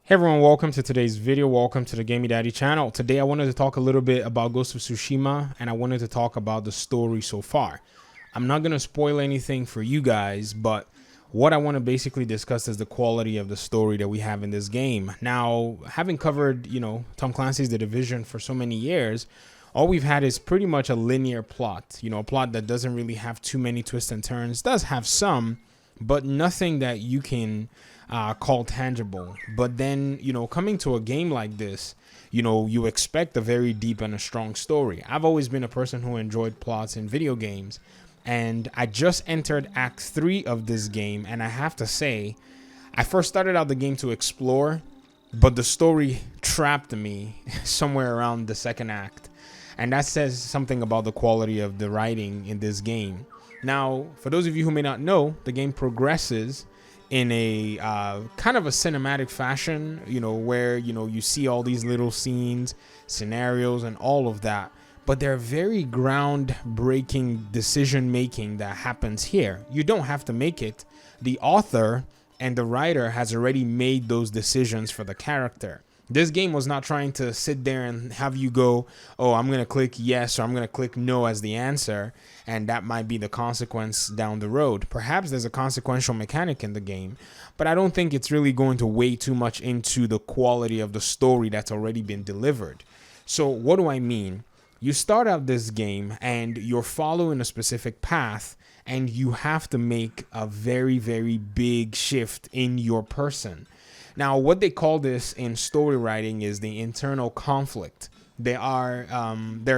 Hey everyone, welcome to today's video. Welcome to the Gaming Daddy channel. Today I wanted to talk a little bit about Ghost of Tsushima, and I wanted to talk about the story so far. I'm not going to spoil anything for you guys, but what I want to basically discuss is the quality of the story that we have in this game. Now, having covered, Tom Clancy's The Division for so many years, all we've had is pretty much a linear plot, a plot that doesn't really have too many twists and turns. Does have some, but nothing that you can call tangible. But then, coming to a game like this, you expect a very deep and a strong story. I've always been a person who enjoyed plots in video games, and I just entered Act 3 of this game, and I have to say, I first started out the game to explore, but the story trapped me somewhere around the second act. And that says something about the quality of the writing in this game. Now, for those of you who may not know, the game progresses in a kind of a cinematic fashion, where, you see all these little scenes, scenarios, and all of that. But they're very groundbreaking decision making that happens here. You don't have to make it. The author and the writer has already made those decisions for the character. This game was not trying to sit there and have you go, oh, I'm going to click yes or I'm going to click no as the answer, and that might be the consequence down the road. Perhaps there's a consequential mechanic in the game, but I don't think it's really going to weigh too much into the quality of the story that's already been delivered. So what do I mean? You start out this game and you're following a specific path, and you have to make a very, very big shift in your person. Now, what they call this in story writing is the internal conflict. There are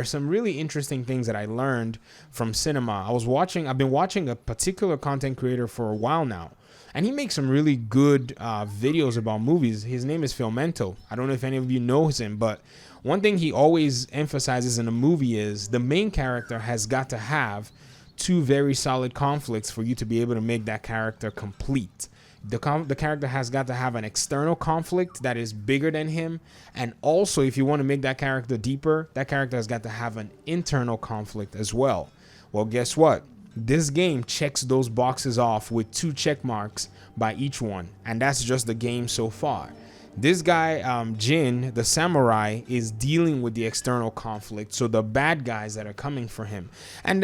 some really interesting things that I learned from cinema. I've been watching a particular content creator for a while now, and he makes some really good videos about movies. His name is Filmento. I don't know if any of you know him, but one thing he always emphasizes in a movie is the main character has got to have two very solid conflicts for you to be able to make that character complete. The character has got to have an external conflict that is bigger than him, and also, if you want to make that character deeper, that character has got to have an internal conflict as well. Well, guess what? This game checks those boxes off with 2 check marks by each one, and that's just the game so far. This guy, Jin, the samurai, is dealing with the external conflict, so the bad guys that are coming for him. And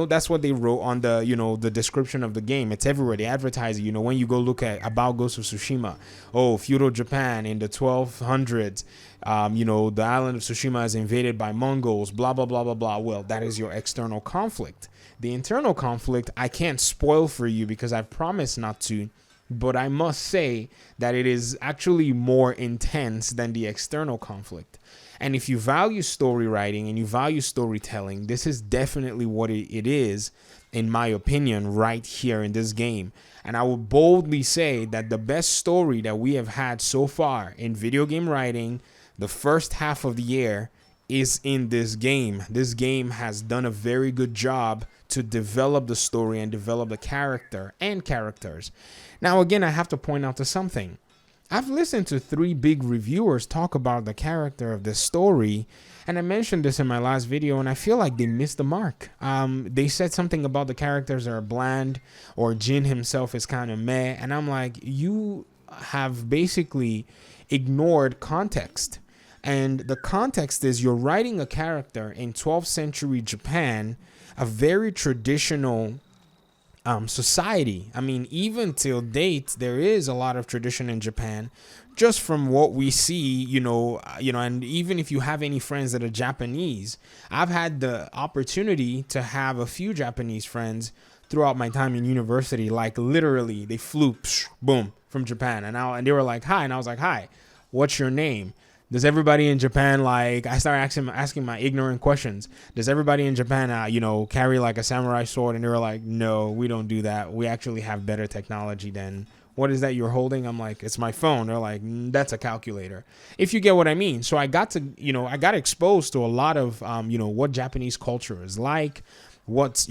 that's what they wrote on the, the description of the game. It's everywhere. They advertise it. When you go look at about Ghost of Tsushima, feudal Japan in the 1200s, the island of Tsushima is invaded by Mongols, blah, blah, blah, blah, blah. Well, that is your external conflict. The internal conflict, I can't spoil for you because I've promised not to. But I must say that it is actually more intense than the external conflict. And if you value story writing and you value storytelling, this is definitely what it is, in my opinion, right here in this game. And I would boldly say that the best story that we have had so far in video game writing, the first half of the year, is in this game. This game has done a very good job to develop the story and develop the character and characters. Now, again, I have to point out to something. I've listened to 3 big reviewers talk about the character of this story, and I mentioned this in my last video, and I feel like they missed the mark. They said something about the characters are bland, or Jin himself is kind of meh, and I'm like, you have basically ignored context. And the context is you're writing a character in 12th century Japan, a very traditional society. I mean, even till date, there is a lot of tradition in Japan, just from what we see, and even if you have any friends that are Japanese, I've had the opportunity to have a few Japanese friends throughout my time in university. Like literally, they flew, boom, from Japan, and they were like, hi, and I was like, hi, what's your name? Does everybody in Japan, I started asking my ignorant questions. Does everybody in Japan, carry like a samurai sword? And they were like, no, we don't do that. We actually have better technology than, what is that you're holding? I'm like, it's my phone. They're like, that's a calculator. If you get what I mean. So I got exposed to a lot of, what Japanese culture is like, what's,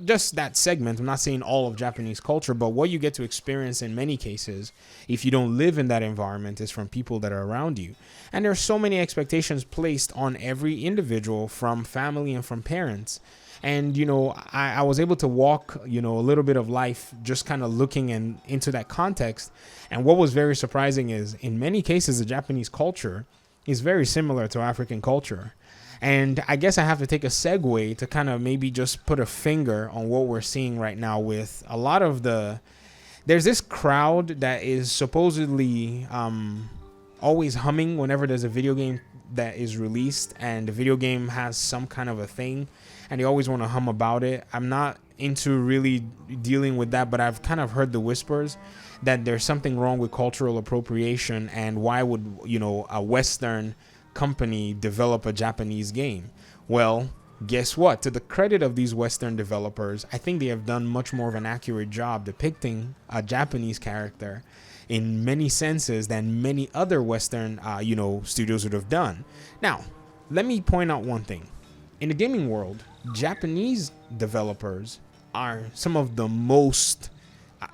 just that segment. I'm not saying all of Japanese culture, but what you get to experience in many cases, if you don't live in that environment, is from people that are around you. And there are so many expectations placed on every individual from family and from parents. And, I was able to walk, a little bit of life just kind of looking into that context. And what was very surprising is in many cases, the Japanese culture is very similar to African culture. And I guess I have to take a segue to kind of maybe just put a finger on what we're seeing right now with a lot of there's this crowd that is supposedly always humming whenever there's a video game that is released and the video game has some kind of a thing, and they always want to hum about it. I'm not into really dealing with that, but I've kind of heard the whispers that there's something wrong with cultural appropriation, and why would, a Western company develop a Japanese game? Well, guess what? To the credit of these Western developers, I think they have done much more of an accurate job depicting a Japanese character in many senses than many other Western, studios would have done. Now, let me point out one thing. In the gaming world, Japanese developers are some of the most,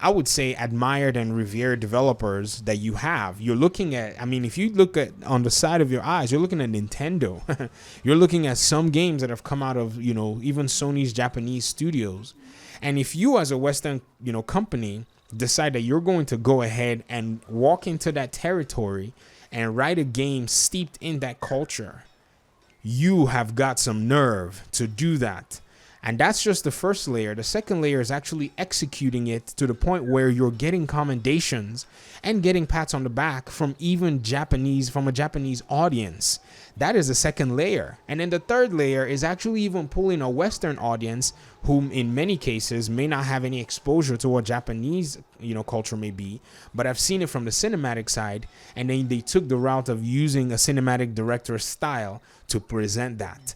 I would say, admired and revered developers that you have. You're looking at, if you look at on the side of your eyes, you're looking at Nintendo. You're looking at some games that have come out of, even Sony's Japanese studios. And if you as a Western, company decide that you're going to go ahead and walk into that territory and write a game steeped in that culture, you have got some nerve to do that. And that's just the first layer. The second layer is actually executing it to the point where you're getting commendations and getting pats on the back from a Japanese audience. That is the second layer. And then the third layer is actually even pulling a Western audience whom in many cases may not have any exposure to what Japanese, culture may be, but I've seen it from the cinematic side. And then they took the route of using a cinematic director's style to present that.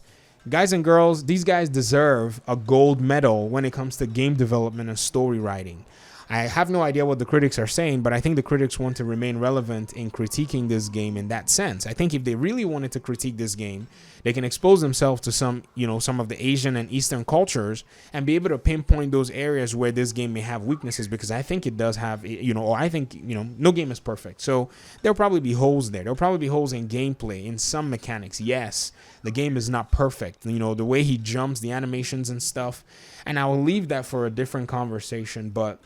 Guys and girls, these guys deserve a gold medal when it comes to game development and story writing. I have no idea what the critics are saying, but I think the critics want to remain relevant in critiquing this game in that sense. I think if they really wanted to critique this game, they can expose themselves to some of the Asian and Eastern cultures and be able to pinpoint those areas where this game may have weaknesses, because I think it does have, no game is perfect. So there'll probably be holes there. There'll probably be holes in gameplay, in some mechanics. Yes, the game is not perfect. The way he jumps, the animations and stuff. And I will leave that for a different conversation, but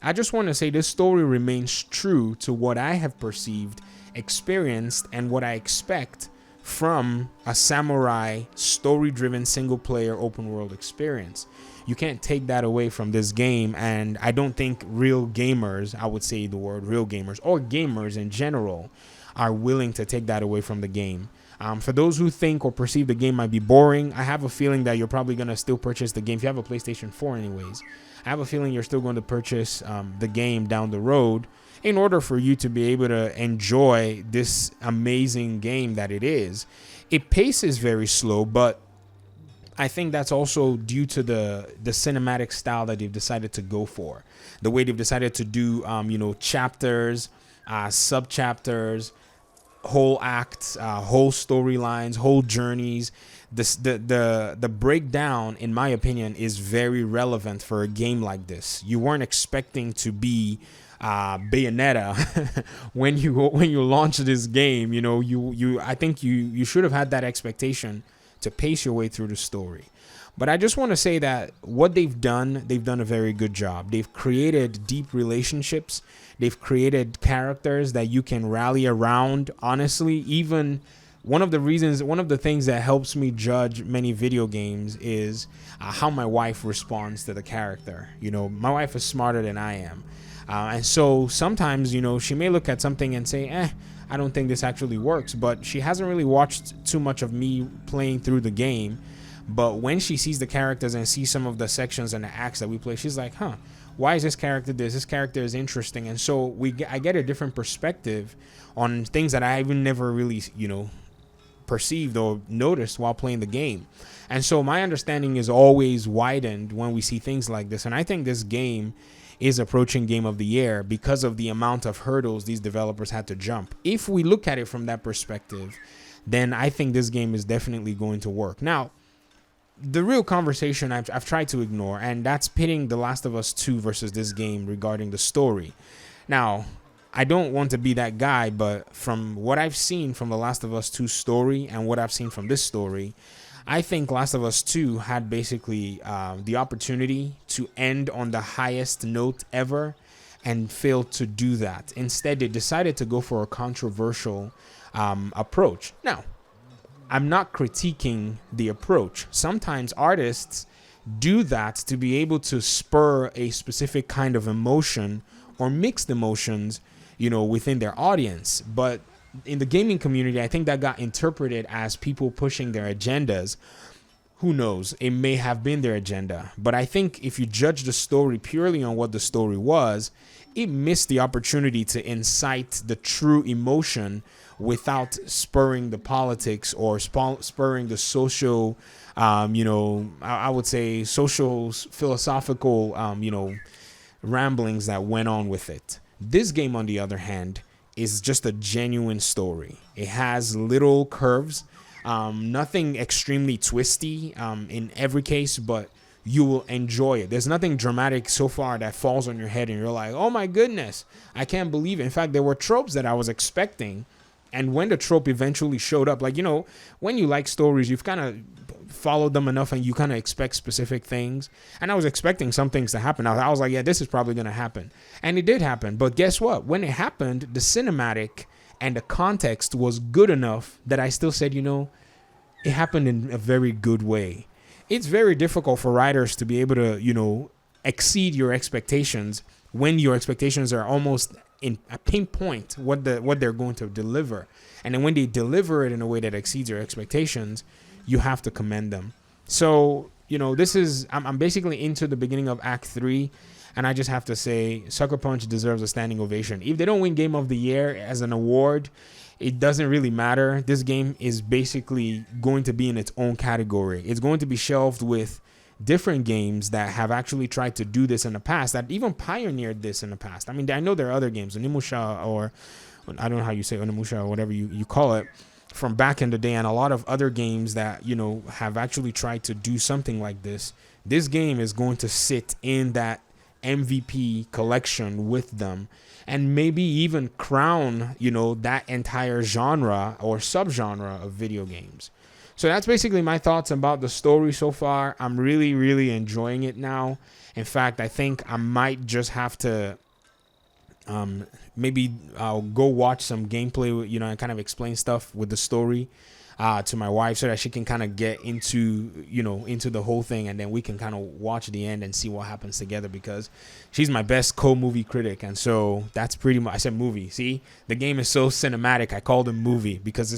I just want to say this story remains true to what I have perceived, experienced, and what I expect from a samurai story-driven single-player open-world experience. You can't take that away from this game, and I don't think real gamers, I would say the word real gamers, or gamers in general, are willing to take that away from the game. For those who think or perceive the game might be boring, I have a feeling that you're probably going to still purchase the game. If you have a PlayStation 4 anyways, I have a feeling you're still going to purchase the game down the road in order for you to be able to enjoy this amazing game that it is. It paces very slow, but I think that's also due to the cinematic style that they've decided to go for. The way they've decided to do, chapters, sub-chapters, whole acts, whole storylines, whole journeys. The breakdown, in my opinion, is very relevant for a game like this. You weren't expecting to be Bayonetta when you launch this game. I think you should have had that expectation to pace your way through the story. But I just want to say that what they've done a very good job. They've created deep relationships. They've created characters that you can rally around. Honestly, even one of the things that helps me judge many video games is how my wife responds to the character. My wife is smarter than I am. And so sometimes, she may look at something and say, I don't think this actually works. But she hasn't really watched too much of me playing through the game. But when she sees the characters and sees some of the sections and the acts that we play, she's like, why is this character this? This character is interesting. And so I get a different perspective on things that I even never really, perceived or noticed while playing the game. And so my understanding is always widened when we see things like this. And I think this game is approaching Game of the Year because of the amount of hurdles these developers had to jump. If we look at it from that perspective, then I think this game is definitely going to work. Now, the real conversation I've tried to ignore, and that's pitting The Last of Us 2 versus this game regarding the story. Now, I don't want to be that guy, but from what I've seen from The Last of Us 2 story and what I've seen from this story, I think Last of Us 2 had basically the opportunity to end on the highest note ever and failed to do that. Instead, they decided to go for a controversial approach. Now, I'm not critiquing the approach. Sometimes artists do that to be able to spur a specific kind of emotion or mixed emotions, within their audience. But in the gaming community, I think that got interpreted as people pushing their agendas. Who knows? It may have been their agenda. But I think if you judge the story purely on what the story was, it missed the opportunity to incite the true emotion without spurring the politics or spurring the social, I would say social, philosophical, ramblings that went on with it. This game, on the other hand, is just a genuine story. It has little curves, nothing extremely twisty in every case, but you will enjoy it. There's nothing dramatic so far that falls on your head and you're like, oh my goodness, I can't believe it. In fact, there were tropes that I was expecting. And when the trope eventually showed up, like, when you like stories, you've kind of followed them enough and you kind of expect specific things. And I was expecting some things to happen. I was like, yeah, this is probably going to happen. And it did happen. But guess what? When it happened, the cinematic and the context was good enough that I still said, it happened in a very good way. It's very difficult for writers to be able to, exceed your expectations when your expectations are almost in a pinpoint what they're going to deliver. And then when they deliver it in a way that exceeds your expectations, you have to commend them. So, I'm basically into the beginning of Act 3, and I just have to say Sucker Punch deserves a standing ovation. If they don't win Game of the Year as an award, it doesn't really matter. This game is basically going to be in its own category. It's going to be shelved with different games that have actually tried to do this in the past, that even pioneered this in the past. I mean, I know there are other games, Onimusha, or I don't know how you say Onimusha, or whatever you call it, from back in the day, and a lot of other games that, have actually tried to do something like this. This game is going to sit in that MVP collection with them, and maybe even crown, that entire genre or subgenre of video games. So that's basically my thoughts about the story so far. I'm really, really enjoying it now. In fact, I think I might just have to maybe I'll go watch some gameplay, and kind of explain stuff with the story to my wife so that she can kind of get into the whole thing, and then we can kind of watch the end and see what happens together, because she's my best co-movie critic. And so that's pretty much, I said movie. See, the game is so cinematic. I called it movie because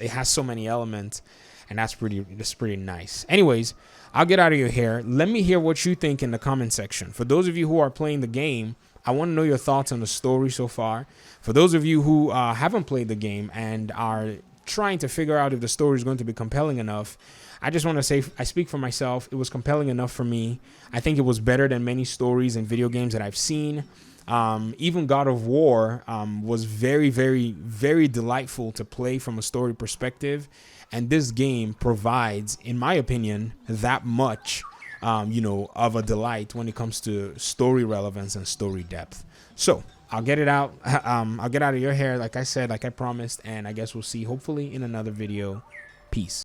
it has so many elements. And that's pretty nice. Anyways, I'll get out of your hair. Let me hear what you think in the comment section. For those of you who are playing the game, I want to know your thoughts on the story so far. For those of you who haven't played the game and are trying to figure out if the story is going to be compelling enough, I just want to say, I speak for myself. It was compelling enough for me. I think it was better than many stories in video games that I've seen. Even God of War was very, very, very delightful to play from a story perspective. And this game provides, in my opinion, that much, of a delight when it comes to story relevance and story depth. So I'll get it out. I'll get out of your hair, like I said, like I promised. And I guess we'll see, hopefully, in another video. Peace.